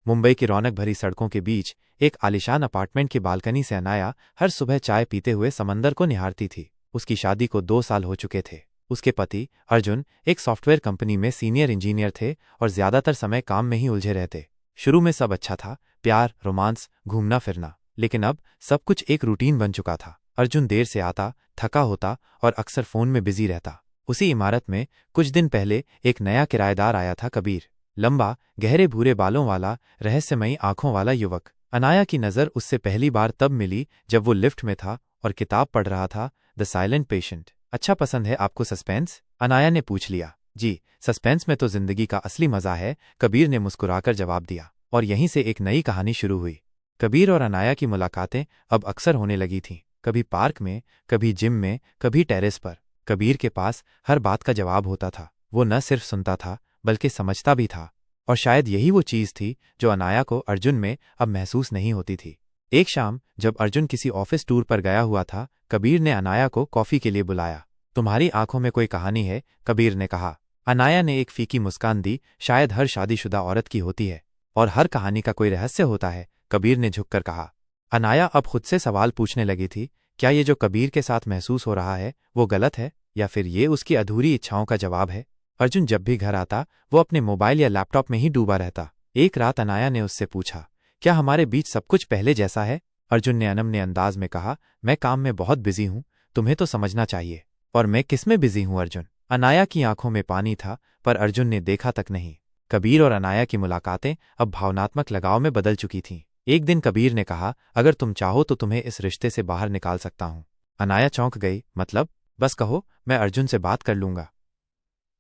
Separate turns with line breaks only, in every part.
मुंबई की रौनक भरी सड़कों के बीच एक आलीशान अपार्टमेंट की बालकनी से अनाया हर सुबह चाय पीते हुए समंदर को निहारती थी। उसकी शादी को 2 साल हो चुके थे। उसके पति अर्जुन एक सॉफ्टवेयर कंपनी में सीनियर इंजीनियर थे और ज्यादातर समय काम में ही उलझे रहते। शुरू में सब अच्छा था, प्यार, रोमांस, घूमना फिरना, लेकिन अब सब कुछ एक रूटीन बन चुका था। अर्जुन देर से आता, थका होता और अक्सर फोन में बिजी रहता। उसी इमारत में कुछ दिन पहले एक नया किराएदार आया था, कबीर। लंबा, गहरे भूरे बालों वाला, रहस्यमयी आंखों वाला युवक। अनाया की नज़र उससे पहली बार तब मिली जब वो लिफ्ट में था और किताब पढ़ रहा था, द साइलेंट पेशेंट। अच्छा, पसंद है आपको सस्पेंस? अनाया ने पूछ लिया। जी, सस्पेंस में तो जिंदगी का असली मजा है, कबीर ने मुस्कुराकर जवाब दिया। और यहीं से एक नई कहानी शुरू हुई। कबीर और अनाया की मुलाकातें अब अक्सर होने लगी थीं। कभी पार्क में, कभी जिम में, कभी टेरेस पर। कबीर के पास हर बात का जवाब होता था। वो न सिर्फ सुनता था बल्कि समझता भी था। और शायद यही वो चीज थी जो अनाया को अर्जुन में अब महसूस नहीं होती थी। एक शाम जब अर्जुन किसी ऑफिस टूर पर गया हुआ था, कबीर ने अनाया को कॉफी के लिए बुलाया। तुम्हारी आंखों में कोई कहानी है, कबीर ने कहा। अनाया ने एक फीकी मुस्कान दी। शायद हर शादीशुदा औरत की होती है, और हर कहानी का कोई रहस्य होता है, कबीर ने झुककर कहा। अनाया अब खुद से सवाल पूछने लगी थी, क्या ये जो कबीर के साथ महसूस हो रहा है वो गलत है, या फिर ये उसकी अधूरी इच्छाओं का जवाब है? अर्जुन जब भी घर आता वो अपने मोबाइल या लैपटॉप में ही डूबा रहता। एक रात अनाया ने उससे पूछा, क्या हमारे बीच सब कुछ पहले जैसा है? अर्जुन ने अनमने अंदाज में कहा, मैं काम में बहुत बिजी हूं, तुम्हें तो समझना चाहिए। और मैं किसमें बिजी हूं अर्जुन? अनाया की आंखों में पानी था, पर अर्जुन ने देखा तक नहीं। कबीर और अनाया की मुलाकातें अब भावनात्मक लगाव में बदल चुकी थीं। एक दिन कबीर ने कहा, अगर तुम चाहो तो तुम्हें इस रिश्ते से बाहर निकाल सकता हूं। अनाया चौंक गई। मतलब? बस कहो, मैं अर्जुन से बात कर लूंगा।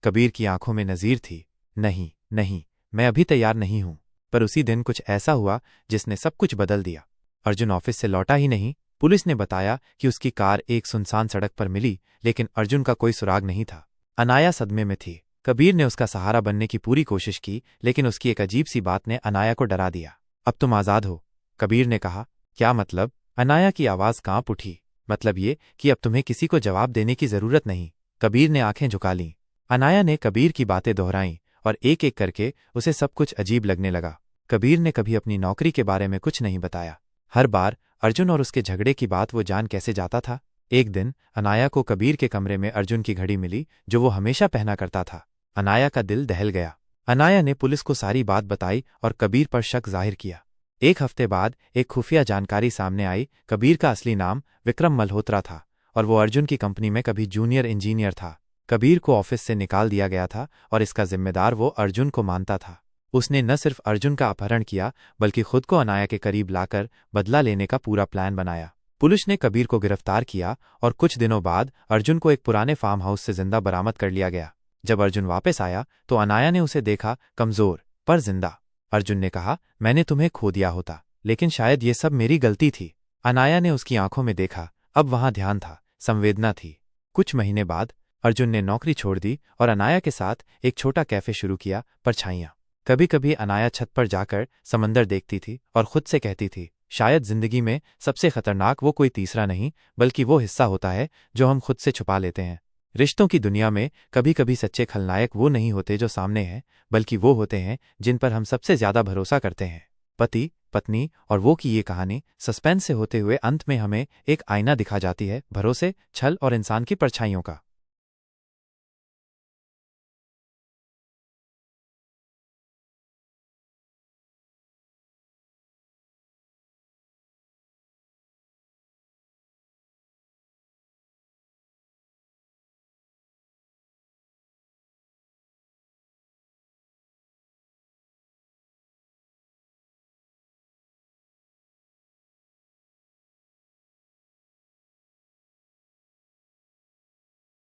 कबीर की आंखों में नज़ीर थी। नहीं नहीं, मैं अभी तैयार नहीं हूं। पर उसी दिन कुछ ऐसा हुआ जिसने सब कुछ बदल दिया। अर्जुन ऑफिस से लौटा ही नहीं। पुलिस ने बताया कि उसकी कार एक सुनसान सड़क पर मिली, लेकिन अर्जुन का कोई सुराग नहीं था। अनाया सदमे में थी। कबीर ने उसका सहारा बनने की पूरी कोशिश की, लेकिन उसकी एक अजीब सी बात ने अनाया को डरा दिया। अब तुम आज़ाद हो, कबीर ने कहा। क्या मतलब? अनाया की आवाज़ कांप उठी। मतलब ये कि अब तुम्हें किसी को जवाब देने की जरूरत नहीं। कबीर ने आंखें झुका लीं। अनाया ने कबीर की बातें दोहराईं और एक एक करके उसे सब कुछ अजीब लगने लगा। कबीर ने कभी अपनी नौकरी के बारे में कुछ नहीं बताया। हर बार अर्जुन और उसके झगड़े की बात वो जान कैसे जाता था। एक दिन अनाया को कबीर के कमरे में अर्जुन की घड़ी मिली, जो वो हमेशा पहना करता था। अनाया का दिल दहल गया। अनाया ने पुलिस को सारी बात बताई और कबीर पर शक जाहिर किया। एक हफ्ते बाद एक खुफिया जानकारी सामने आई। कबीर का असली नाम विक्रम मल्होत्रा था और वो अर्जुन की कंपनी में कभी जूनियर इंजीनियर था। कबीर को ऑफिस से निकाल दिया गया था और इसका जिम्मेदार वो अर्जुन को मानता था। उसने न सिर्फ अर्जुन का अपहरण किया बल्कि खुद को अनाया के करीब लाकर बदला लेने का पूरा प्लान बनाया। पुलिस ने कबीर को गिरफ्तार किया और कुछ दिनों बाद अर्जुन को एक पुराने फार्म हाउस से जिंदा बरामद कर लिया गया। जब अर्जुन वापस आया तो अनाया ने उसे देखा, कमजोर पर जिंदा। अर्जुन ने कहा, मैंने तुम्हें खो दिया होता, लेकिन शायद ये सब मेरी गलती थी। अनाया ने उसकी आंखों में देखा। अब वहां ध्यान था, संवेदना थी। कुछ महीने बाद अर्जुन ने नौकरी छोड़ दी और अनाया के साथ एक छोटा कैफे शुरू किया, परछाइयां। कभी कभी अनाया छत पर जाकर समंदर देखती थी और खुद से कहती थी, शायद जिंदगी में सबसे खतरनाक वो कोई तीसरा नहीं बल्कि वो हिस्सा होता है जो हम खुद से छुपा लेते हैं। रिश्तों की दुनिया में कभी कभी सच्चे खलनायक वो नहीं होते जो सामने हैं, बल्कि वो होते हैं जिन पर हम सबसे ज्यादा भरोसा करते हैं। पति, पत्नी और वो की ये कहानी सस्पेंस से होते हुए अंत में हमें एक आईना दिखा जाती है, भरोसे, छल और इंसान की परछाइयों का।